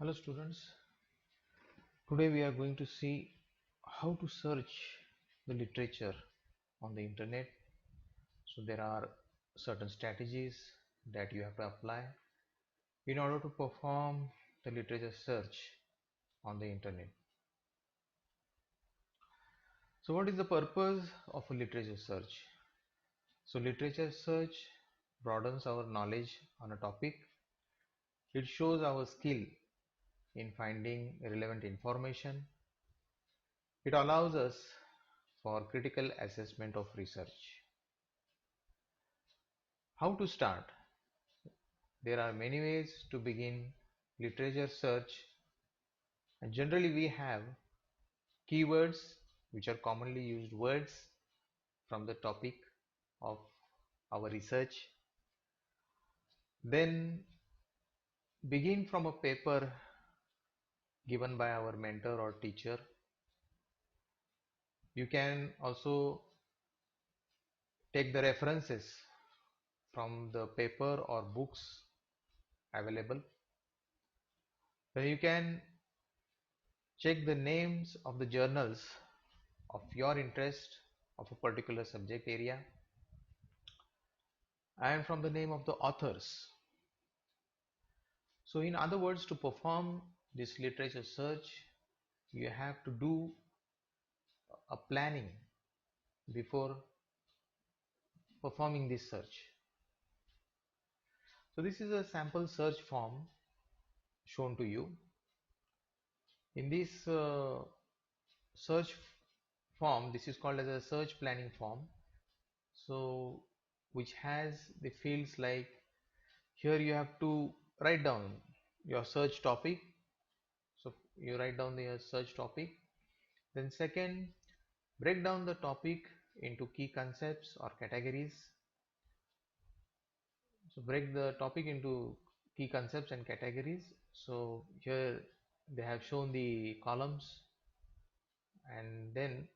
Hello students, today we are going to see how to search the literature on the internet. So there are certain strategies that you have to apply in order to perform the literature search on the internet. So what is the purpose of a literature search? So literature search broadens our knowledge on a topic. It shows our skill in finding relevant information. It allows us for critical assessment of research. How to start? There are many ways to begin literature search, and generally we have keywords, which are commonly used words from the topic of our research. Then begin from a paper given by our mentor or teacher. You can also take the references from the paper or books available. Then you can check the names of the journals of your interest of a particular subject area and from the name of the authors. So in other words, to perform this literature search, you have to do a planning before performing this search. So this is a sample search form shown to you. In this search form, this is called as a search planning form. So which has the fields like, here you have to write down your search topic. So you write down the search topic. Then second, break down the topic into key concepts or categories. So break the topic into key concepts and categories. So here they have shown the columns, and then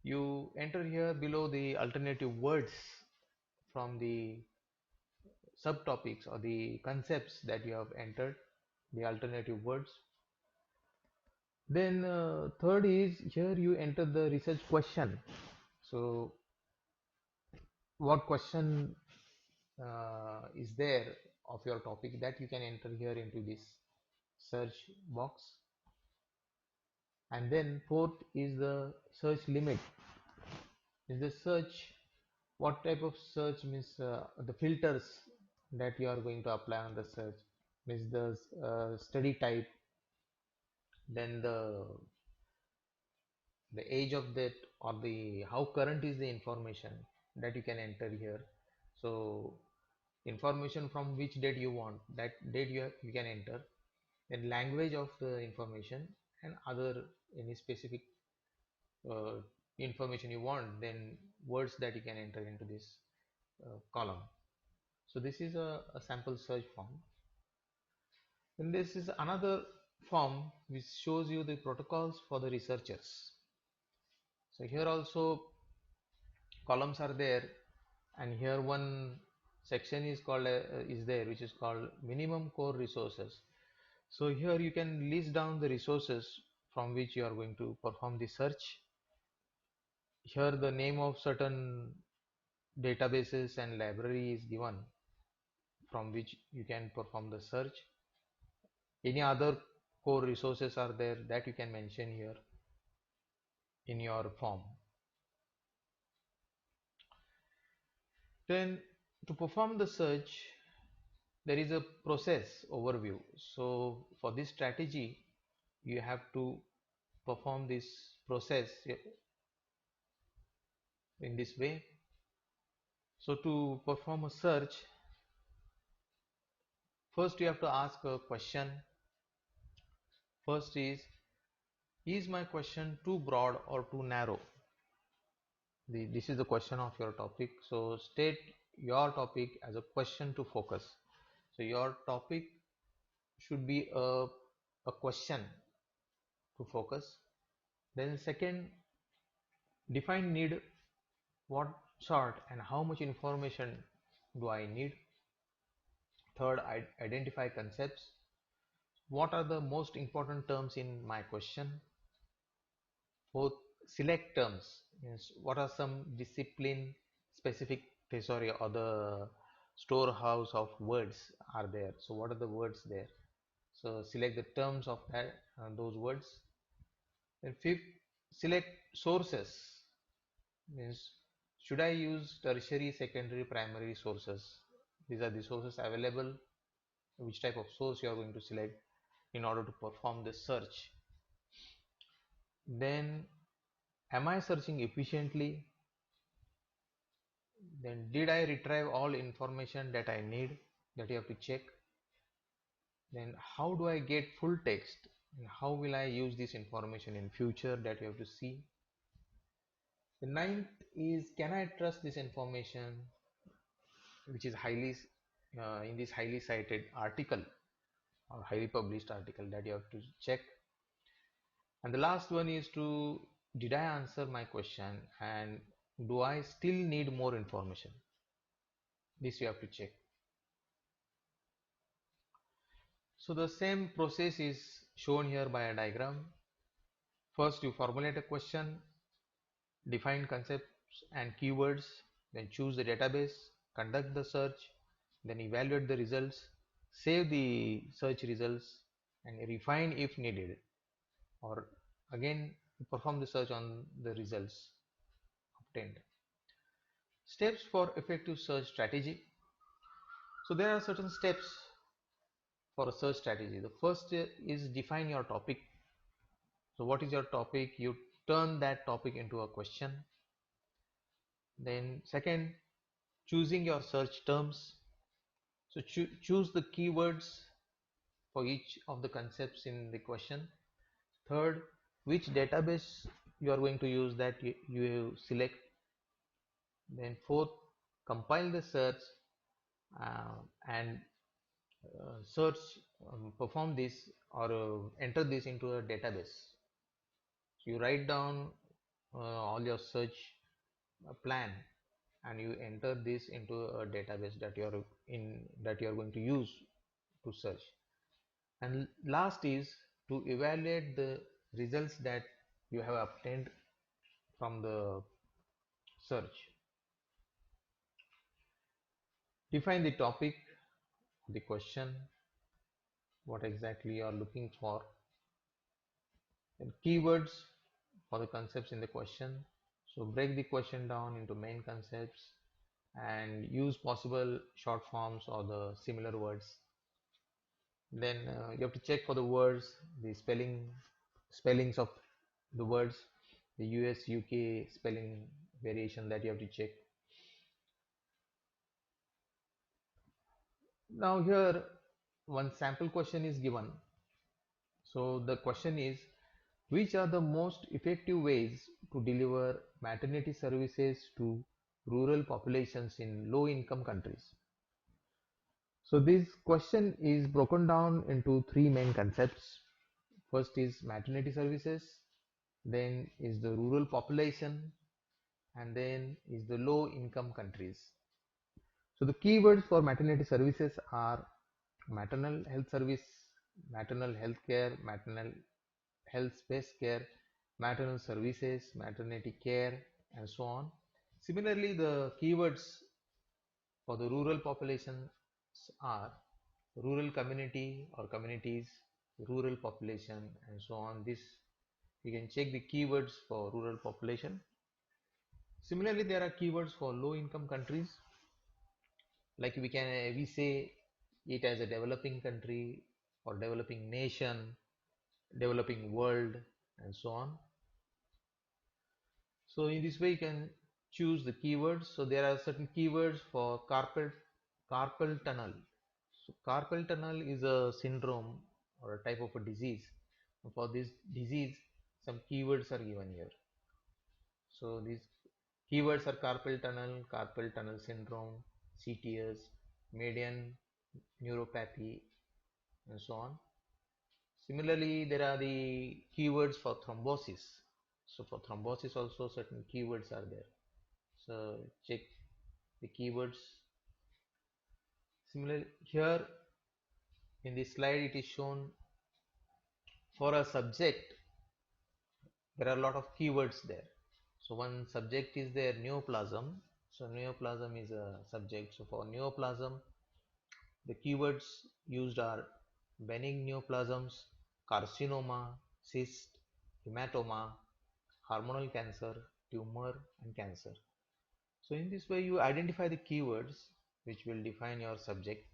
you enter here below the alternative words from the subtopics or the concepts that you have entered, the alternative words. Then third is, here you enter the research question. So what question is there of your topic, that you can enter here into this search box. And then fourth is the search limit. Is the search, what type of search means, the filters that you are going to apply on the search, means the study type, then the age of that, or the how current is the information that you can enter here. So information from which date you want, that date you can enter. Then language of the information and other any specific uh, information you want, then words that you can enter into this column. So this is a sample search form. And this is another form which shows you the protocols for the researchers. So here also columns are there, and here one section is called is there, which is called minimum core resources. So here you can list down the resources from which you are going to perform the search. Here the name of certain databases and library is given from which you can perform the search. Any other core resources are there that you can mention here in your form. Then to perform the search, there is a process overview. So for this strategy, you have to perform this process in this way. So to perform a search, first you have to ask a question. First is my question too broad or too narrow? This is the question of your topic. So state your topic as a question to focus. So your topic should be a question to focus. Then second, define need. What sort and how much information do I need? Third, identify concepts. what are the most important terms in my question. Both select terms means what are some discipline specific thesauri or the storehouse of words are there. So what are the words there? So select the terms of that those words. Then fifth, select sources means should I use tertiary, secondary, primary sources? These are the sources available. Which type of source you are going to select in order to perform the search. Then am I searching efficiently? Then did I retrieve all information that I need, that you have to check. Then how do I get full text and how will I use this information in future, that you have to see. The ninth is can I trust this information which is highly in this highly cited article or highly published article, that you have to check. And the last one is to did I answer my question and do I still need more information? This you have to check. So the same process is shown here by a diagram. First you formulate a question, define concepts and keywords, then choose the database, conduct the search, then evaluate the results, save the search results and refine if needed, or again perform the search on the results obtained. Steps for effective search strategy. So there are certain steps for a search strategy. The first is define your topic. So what is your topic? You turn that topic into a question. Then second, choosing your search terms. So choose the keywords for each of the concepts in the question. Third, which database you are going to use, that you select. Then fourth, compile the search and search, perform this or enter this into a database. So you write down all your search plan and you enter this into a database that you are going to use to search. And last is to evaluate the results that you have obtained from the search. Define the topic, the question, what exactly you are looking for, and keywords for the concepts in the question. So break the question down into main concepts and use possible short forms or the similar words. Then you have to check for the words, the spellings of the words, the US UK spelling variation that you have to check. Now here one sample question is given. So the question is, which are the most effective ways to deliver maternity services to rural populations in low income countries? So this question is broken down into three main concepts. First is maternity services, then is the rural population, and then is the low income countries. So the keywords for maternity services are maternal health service, maternal health care, maternal health space care, maternal services, maternity care, and so on. Similarly, the keywords for the rural populations are rural community or communities, rural population, and so on. This you can check the keywords for rural population. Similarly, there are keywords for low income countries, like we say it as a developing country or developing nation, developing world, and so on. So in this way you can choose the keywords. So there are certain keywords for carpal tunnel. So carpal tunnel is a syndrome or a type of a disease. For this disease, some keywords are given here. So these keywords are carpal tunnel syndrome, CTS, median neuropathy, and so on. Similarly, there are the keywords for thrombosis. So for thrombosis also certain keywords are there. So check the keywords. Similarly, here in this slide it is shown For a subject, there are a lot of keywords there. So one subject is there, neoplasm. So neoplasm is a subject. So for neoplasm, the keywords used are benign neoplasms, carcinoma, cyst, hematoma, hormonal cancer, tumor, and cancer. So in this way, you identify the keywords which will define your subject.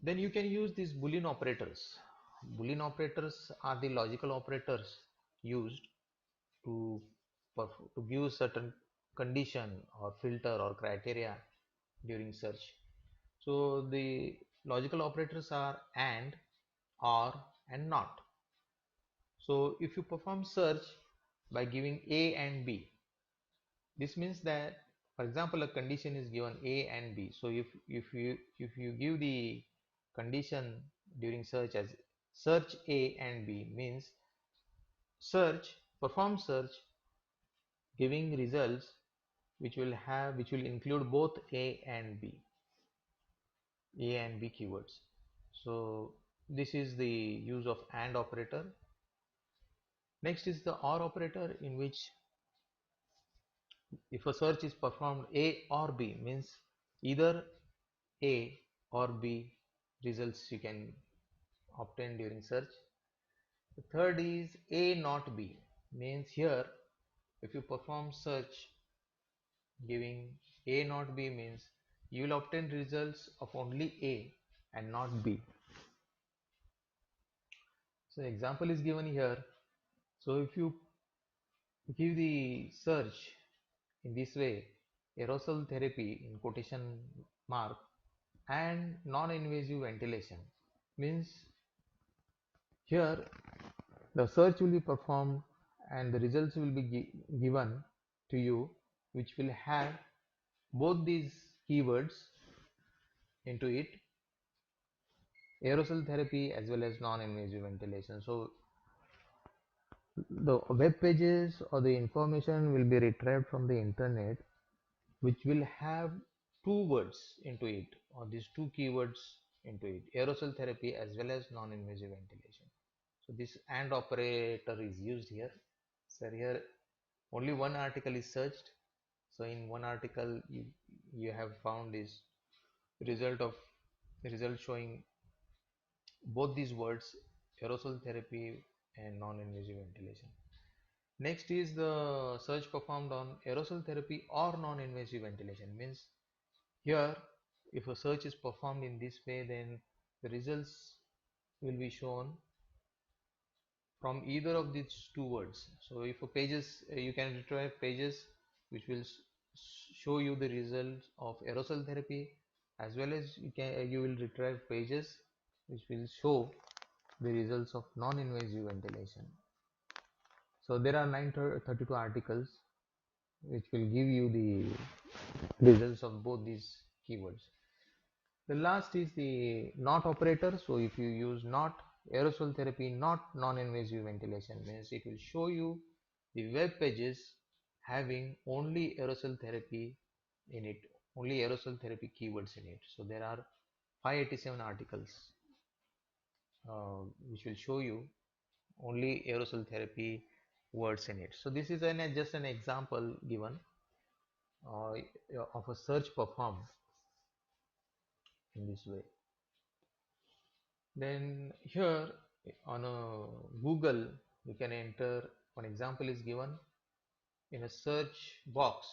Then you can use these Boolean operators. Boolean operators are the logical operators used to to give certain condition or filter or criteria during search. So the logical operators are and, or, and not. So if you perform search by giving A and B, this means that, for example, a condition is given A and B. So if you give the condition during search as search A and B, means search perform search giving results which will include both A and B keywords. So this is the use of AND operator. Next is the OR operator, in which if a search is performed A or B, means either A or B results you can obtain during search. The third is A not B, means here if you perform search giving A not B, means you will obtain results of only A and not B. So example is given here. So if you give the search in this way, aerosol therapy in quotation mark and non-invasive ventilation, means here the search will be performed and the results will be given to you, which will have both these keywords into it, aerosol therapy as well as non-invasive ventilation. So the web pages or the information will be retrieved from the internet, which will have two words into it, or these two keywords into it, aerosol therapy as well as non-invasive ventilation. So this AND operator is used here. So here only one article is searched. So in one article you have found this result showing both these words, aerosol therapy and non-invasive ventilation. Next is the search performed on aerosol therapy or non-invasive ventilation, means here if a search is performed in this way, then the results will be shown from either of these two words. So if a pages, you can retrieve pages which will show you the results of aerosol therapy, as well as you will retrieve pages which will show the results of non-invasive ventilation. So there are 932 articles which will give you the results of both these keywords. The last is the not operator. So if you use not aerosol therapy, not non-invasive ventilation, means it will show you the web pages having only aerosol therapy in it, only aerosol therapy keywords in it. So there are 587 articles which will show you only aerosol therapy words in it. So this is just an example given uh, of a search performed in this way. Then here on a Google, you can enter, one example is given in a search box,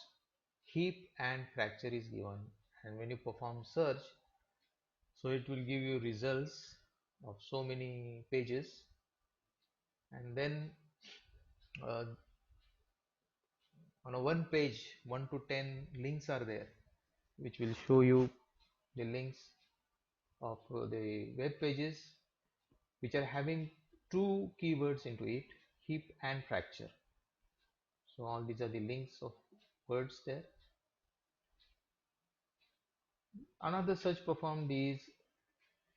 hip and fracture is given, and when you perform search, so it will give you results of so many pages, and then uh, on a one page 1 to 10 links are there which will show you the links of the web pages which are having two keywords into it, hip and fracture. So all these are the links of words there. Another search performed is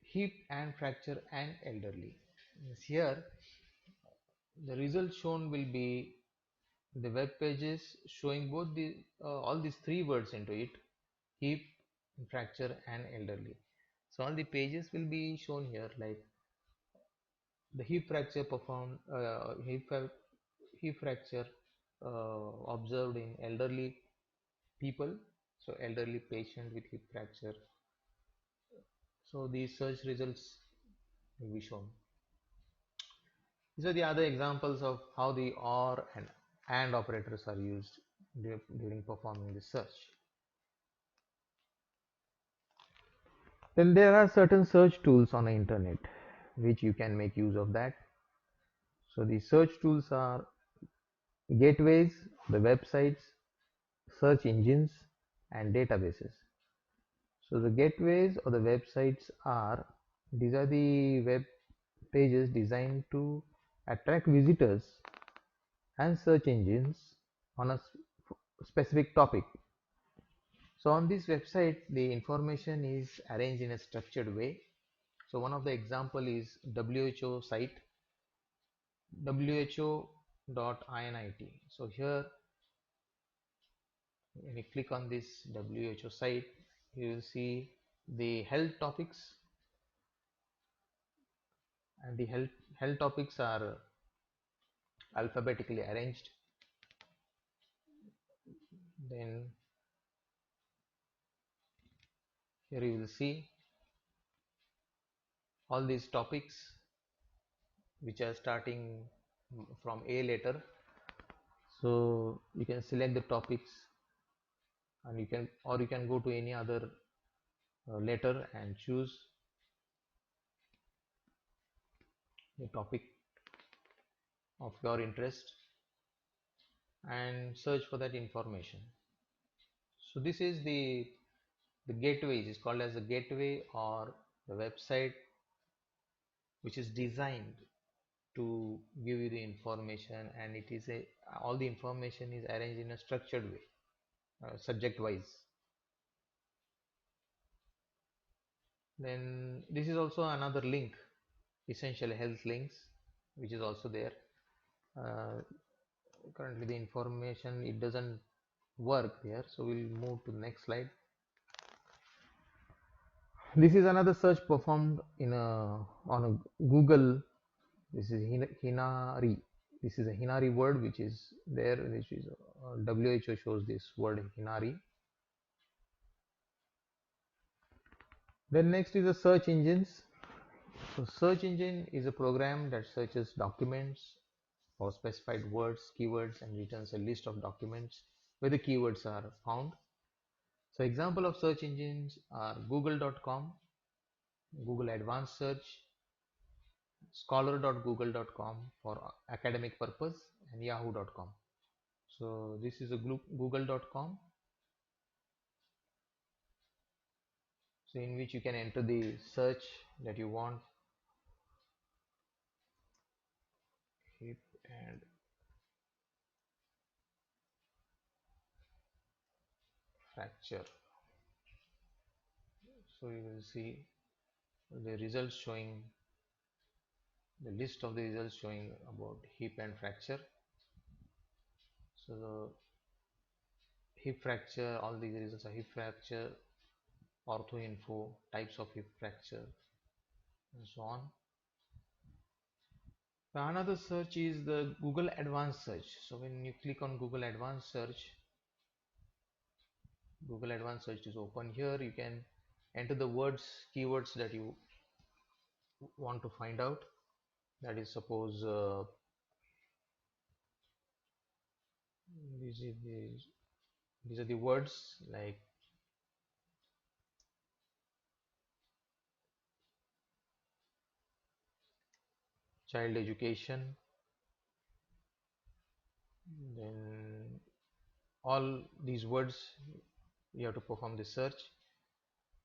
hip and fracture and elderly. Here the result shown will be the web pages showing both the all these three words into it, hip, fracture and elderly. So all the pages will be shown here, like The hip fracture performed hip fracture observed in elderly people, so elderly patient with hip fracture. So these search results will be shown. These are the other examples of how the or and operators are used during performing the search. Then there are certain search tools on the internet which you can make use of that. So the search tools are gateways, the websites, search engines, and databases. So the gateways or the websites are, these are the web pages designed to attract visitors and search engines on a specific topic. So on this website, the information is arranged in a structured way. So one of the example is WHO site, who.init. So here, when you click on this WHO site, you will see the health topics, and the health topics are alphabetically arranged. Then here you will see all these topics which are starting from A letter. So you can select the topics, and you can go to any other letter and choose the topic of your interest and search for that information. So this is the gateway is called as a gateway, or the website which is designed to give you the information, and it is a all the information is arranged in a structured way, subject wise. Then this is also another link, essential health links, which is also there. uh, Currently the information, it doesn't work there, so we'll move to the next slide. This is another search performed in a on a Google. This is Hinari. This is a Hinari word which is there, which is WHO shows this word Hinari. Then next is the search engines. So search engine is a program that searches documents for specified words, keywords, and returns a list of documents where the keywords are found. So example of search engines are google.com, Google Advanced Search, scholar.google.com for academic purpose, and yahoo.com. So this is a google.com, so in which you can enter the search that you want, hip and fracture. So you will see the results showing, the list of the results showing about hip and fracture. So the hip fracture, all these results are hip fracture, ortho info, types of hip fracture, and so on. Now another search is the Google Advanced Search. So when you click on Google Advanced Search, Google Advanced Search is open. Here you can enter the words, keywords that you want to find out. That is, suppose these are these are the words like child education. Then all these words you have to perform the search.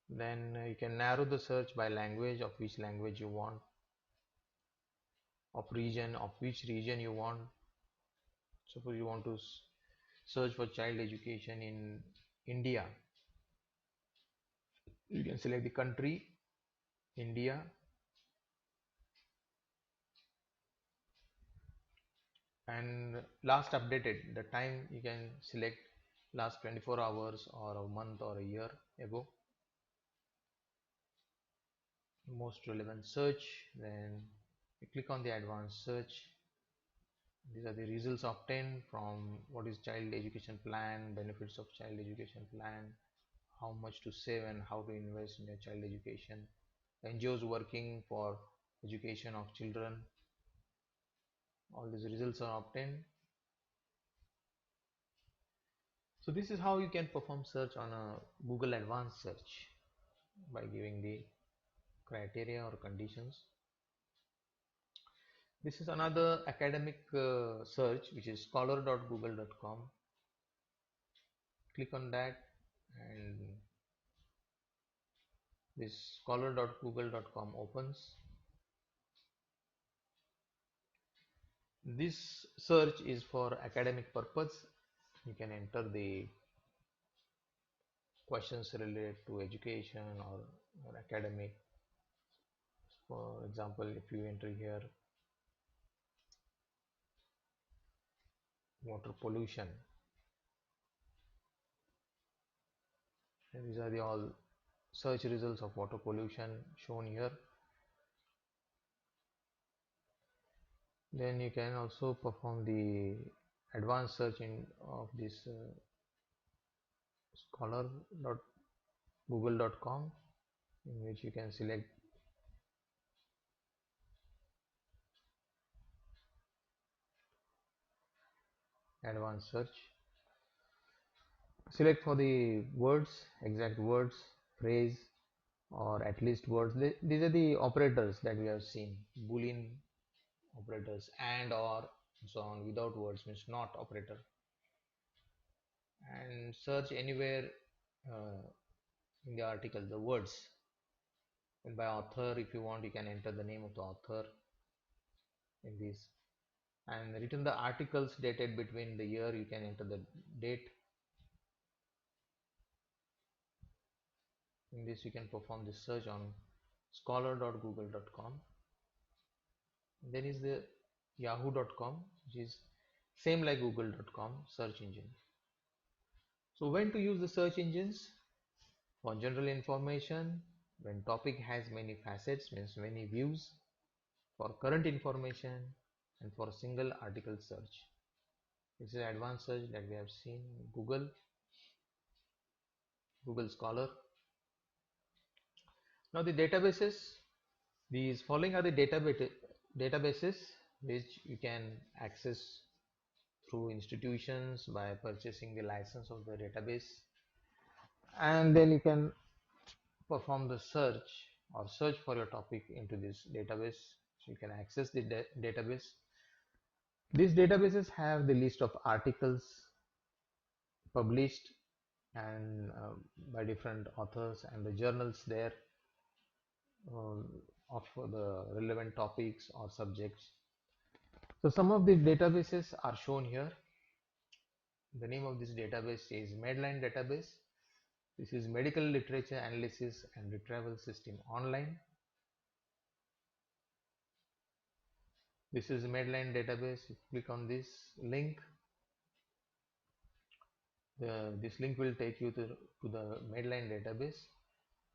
Then you can narrow the search by language, of which language you want, of region, of which region you want. Suppose you want to search for child education in India, you can select the country India, and last updated, the time you can select last 24 hours or a month or a year ago. Most relevant search, then You click on the advanced search. These are the results obtained from what is child education plan, benefits of child education plan, how much to save and how to invest in your child education, NGOs working for education of children. All these results are obtained. So this is how you can perform search on a Google advanced search by giving the criteria or conditions. This is another academic search, which is scholar.google.com. Click on that, and this scholar.google.com opens. This search is for academic purpose. You can enter the questions related to education or academic. For example, if you enter here water pollution, and these are the all search results of water pollution shown here. Then you can also perform the advanced search in of this scholar.google.com, in which you can select advanced search. Select for the words, exact words, phrase, or at least words. These are the operators that we have seen, Boolean operators, and, or, and so on. Without words means not operator. And search anywhere in the article the words. And by author, if you want, you can enter the name of the author in this. And written the articles dated between the year, you can enter the date. In this, you can perform this search on scholar.google.com. Then is the yahoo.com, which is same like google.com search engine. So when to use the search engines? For general information, when topic has many facets, means many views, for current information, and for single article search. This is advanced search that we have seen Google Scholar. Now the databases, these following are the databases which you can access through institutions by purchasing the license of the database, and then you can perform the search or search for your topic into this database. So you can access the database. These databases have the list of articles published and by different authors, and the journals there uh, of the relevant topics or subjects. So some of the databases are shown here. The name of this database is Medline database. This is medical literature analysis and retrieval system online. This is Medline database. You click on this link. This link will take you to the Medline database.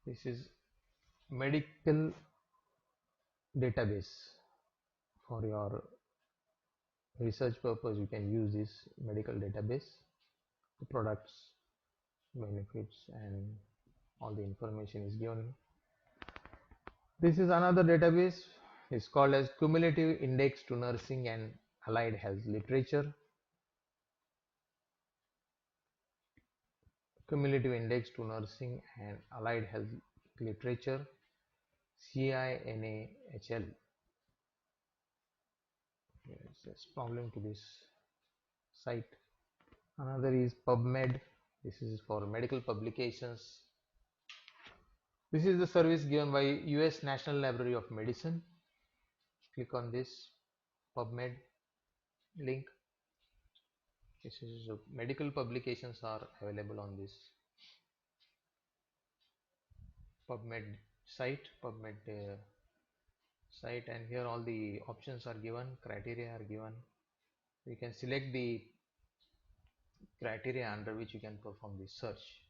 This is medical database. For your research purpose, you can use this medical database. The products, benefits, and all the information is given. This is another database. It's called as Cumulative Index to Nursing and Allied Health Literature. Cumulative Index to Nursing and Allied Health Literature, CINAHL. There's a problem to this site. Another is PubMed. This is for medical publications. This is the service given by US National Library of Medicine. Click on this PubMed link. This is medical publications are available on this PubMed site, site, and here all the options are given, criteria are given. You can select the criteria under which you can perform the search.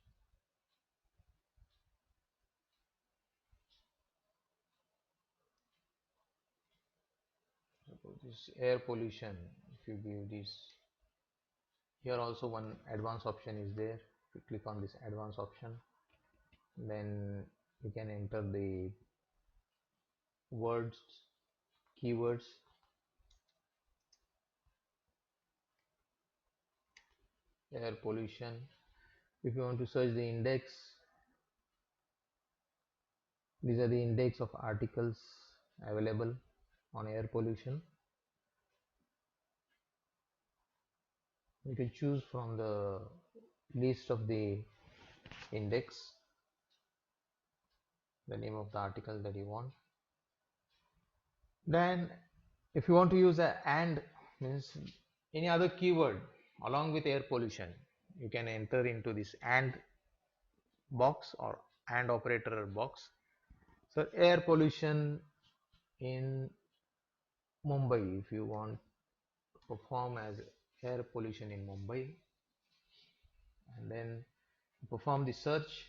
this air pollution, if you give this, here also one advanced option is there. If you click on this advanced option, then you can enter the words, keywords. Air pollution. If you want to search the index, these are the index of articles available on air pollution. You can choose from the list of the index the name of the article that you want. Then if you want to use a and, means any other keyword along with air pollution, you can enter into this and box or and operator box. So air pollution in Mumbai, if you want to perform as air pollution in Mumbai, and then perform the search.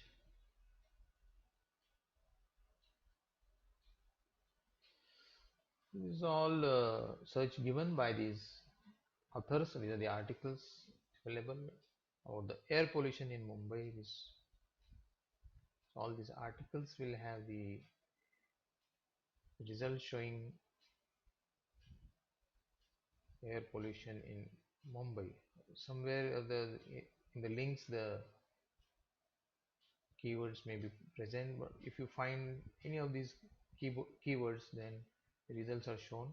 This is all search given by these authors. These are the articles available about the air pollution in Mumbai. All these articles will have the results showing air pollution in Mumbai. Somewhere in the links the keywords may be present, but if you find any of these keywords, then the results are shown.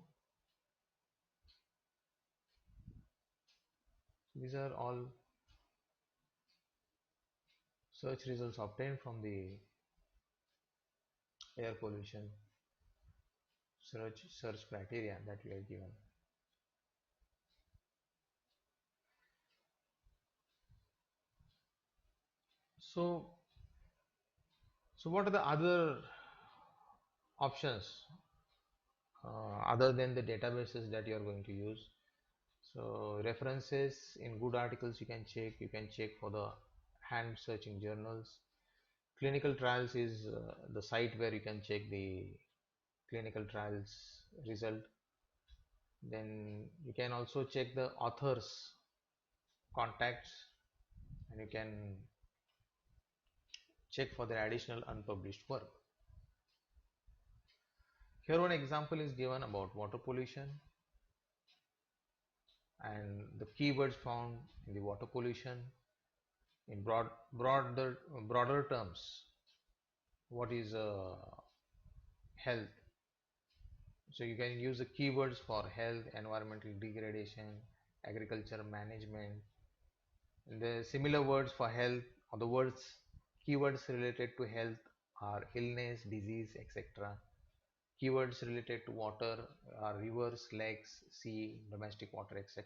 These are all search results obtained from the air pollution search criteria that we are given. So what are the other options other than the databases that you are going to use? So references in good articles you can check. You can check for the hand searching journals. Clinical trials is the site where you can check the clinical trials result. Then you can also check the authors contacts, and you can check for their additional unpublished work. Here one example is given about water pollution and the keywords found in the water pollution in broader terms. What is health? So you can use the keywords for health, environmental degradation, agriculture management. And the similar words for health, or the words keywords related to health are illness, disease, etc. Keywords related to water are rivers, lakes, sea, domestic water, etc.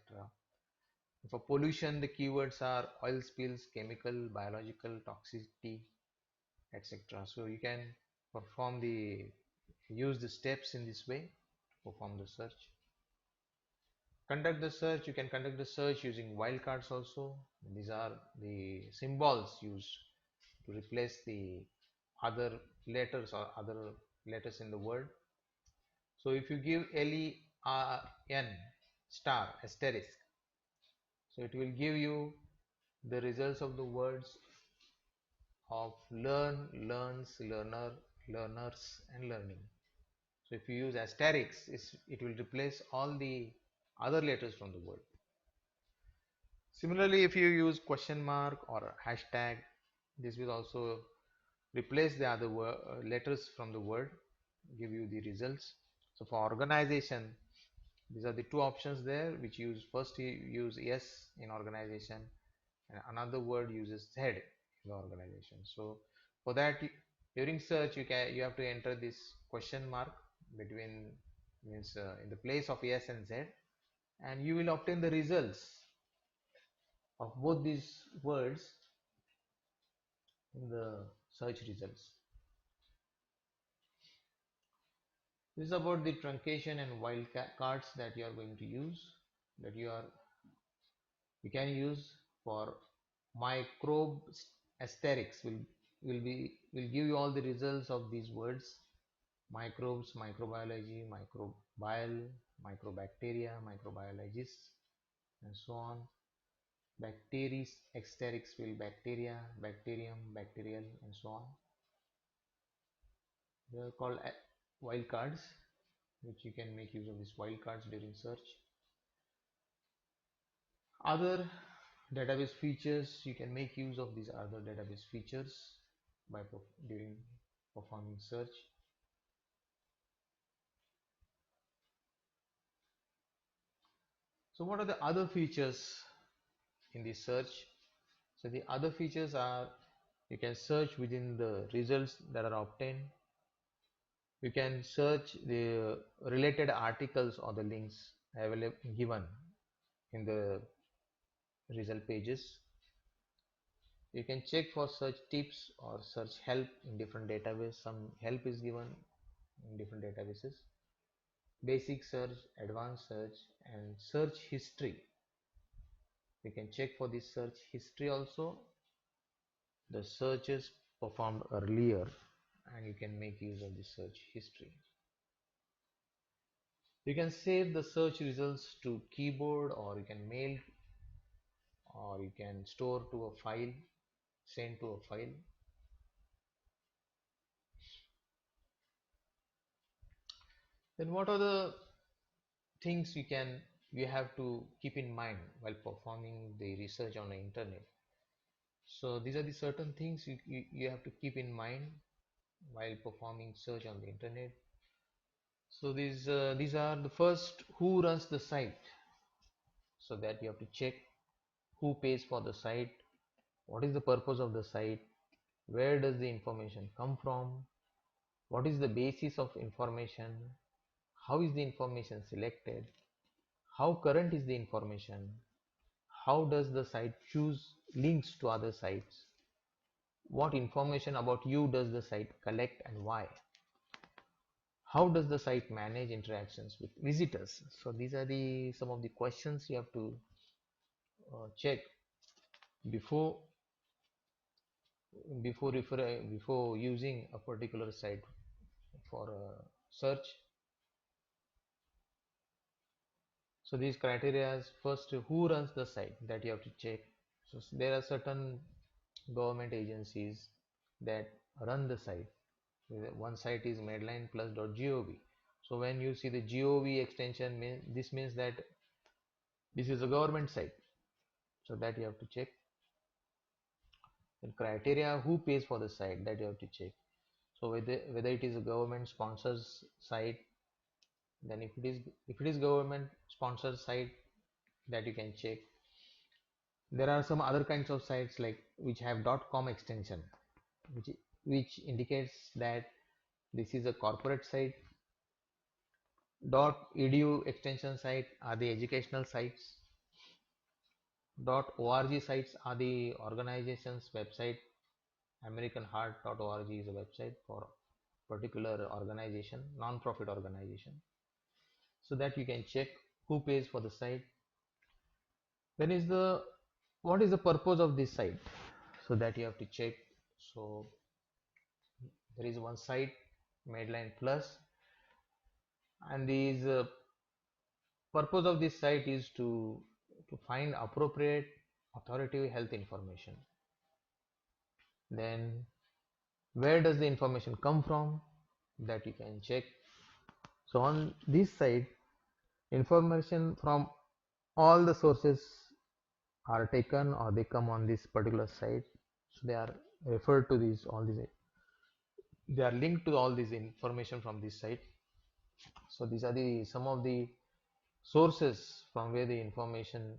For pollution, the keywords are oil spills, chemical, biological, toxicity, etc. So you can perform the use the steps in this way to perform the search. Conduct the search. You can conduct the search using wildcards also. These are the symbols used to replace the other letters or other letters in the word. So if you give LERN star asterisk, so it will give you the results of the words of learn, learns, learner, learners, and learning. So if you use asterisk, it will replace all the other letters from the word. Similarly, if you use question mark or hashtag, this will also replace the other letters from the word, give you the results. So for organization, these are the two options there, which use first you use yes in organization, and another word uses Z in the organization. So for that, during search you have to enter this question mark between, means in the place of yes and Z, and you will obtain the results of both these words in the search results. This is about the truncation and wildcards that you are going to use, that you can use for microbe asterisks will give you all the results of these words: microbes, microbiology, microbial, microbacteria, microbiologists, and so on. Bacteries, exterics will bacteria, bacterium, bacterial, and so on. They are called wildcards, which you can make use of these wildcards during search. Other database features, you can make use of these other database features by during performing search. So what are the other features in the search? So the other features are, you can search within the results that are obtained. You can search the related articles or the links available given in the result pages. You can check for search tips or search help in different databases. Some help is given in different databases. Basic search, advanced search, and search history. You can check for the search history also, the searches performed earlier, and you can make use of the search history. You can save the search results to keyboard, or you can mail, or you can store to a file, send to a file. Then what are the things you have to keep in mind while performing the research on the internet? So these are the certain things you have to keep in mind while performing search on the internet. So these are the first, who runs the site, so that you have to check who pays for the site, what is the purpose of the site, where does the information come from, what is the basis of information, how is the information selected, how current is the information, how does the site choose links to other sites, what information about you does the site collect and why, how does the site manage interactions with visitors. So these are the some of the questions you have to check before before using a particular site for a search. So these criteria, first, who runs the site, that you have to check. So there are certain government agencies that run the site. One site is medlineplus.gov. So when you see the gov extension, this means that this is a government site, so that you have to check. And criteria, who pays for the site, that you have to check. So whether it is a government sponsors site, then if it is government sponsored site, that you can check. There are some other kinds of sites like which have .com extension, which indicates that this is a corporate site. .edu extension site are the educational sites. .org sites are the organization's website. American Heart.org is a website for particular organization, non-profit organization. So that you can check who pays for the site. Then is the, what is the purpose of this site, so that you have to check. So there is one site, Medline Plus, and the purpose of this site is to find appropriate authoritative health information. Then where does the information come from, that you can check. So on this site, information from all the sources are taken, or they come on this particular site. So they are referred to these, all these, they are linked to all this information from this site. So these are the some of the sources from where the information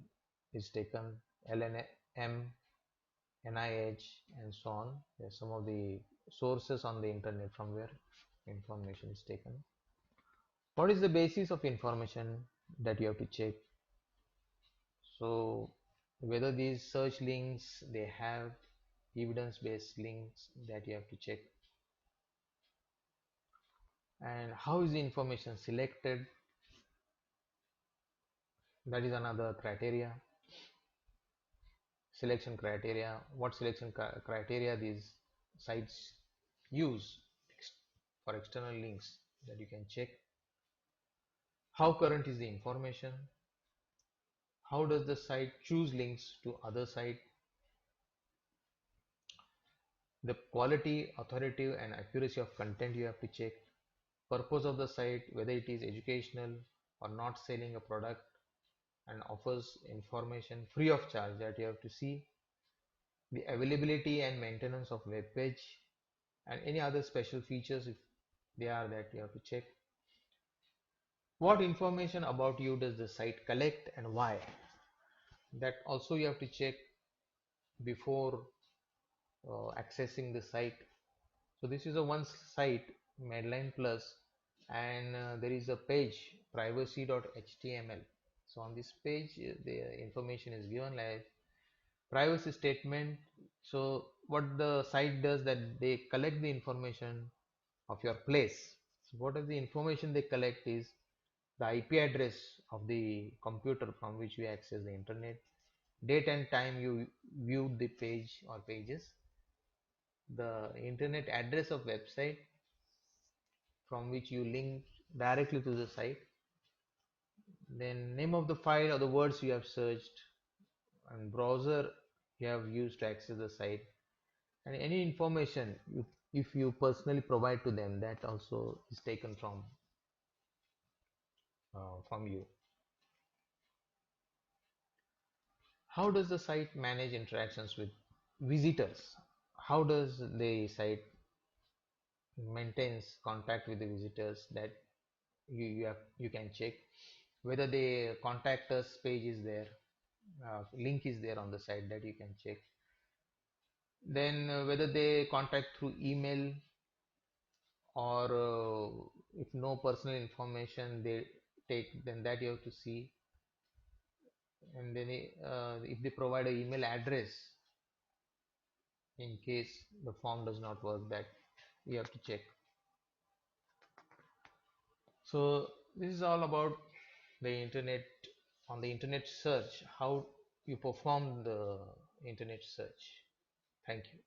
is taken. LNM, NIH, and so on. There are some of the sources on the internet from where information is taken. What is the basis of information, that you have to check. So whether these search links, they have evidence-based links, that you have to check. And how is the information selected, that is another criteria. Selection criteria, what selection criteria these sites use for external links, that you can check. How current is the information? How does the site choose links to other site? The quality, authority and accuracy of content you have to check. Purpose of the site, whether it is educational or not selling a product and offers information free of charge, that you have to see. The availability and maintenance of web page and any other special features if they are, that you have to check. What information about you does the site collect and why? That also you have to check before accessing the site. So this is a one site, Medline Plus, and there is a page privacy.html. So on this page the information is given like privacy statement. So what the site does, that they collect the information of your place. So what is the information they collect is the IP address of the computer from which you access the internet, date and time you viewed the page or pages, the internet address of website from which you link directly to the site, then name of the file or the words you have searched, and browser you have used to access the site, and any information if you personally provide to them, that also is taken from you. How does the site manage interactions with visitors? How does the site maintains contact with the visitors? That you can check whether the contact us page is there, link is there on the site, that you can check. Then whether they contact through email or if no personal information they take, then that you have to see. And then if they provide an email address in case the form does not work, that you have to check. So this is all about the internet. On the internet search, how you perform the internet search. Thank you.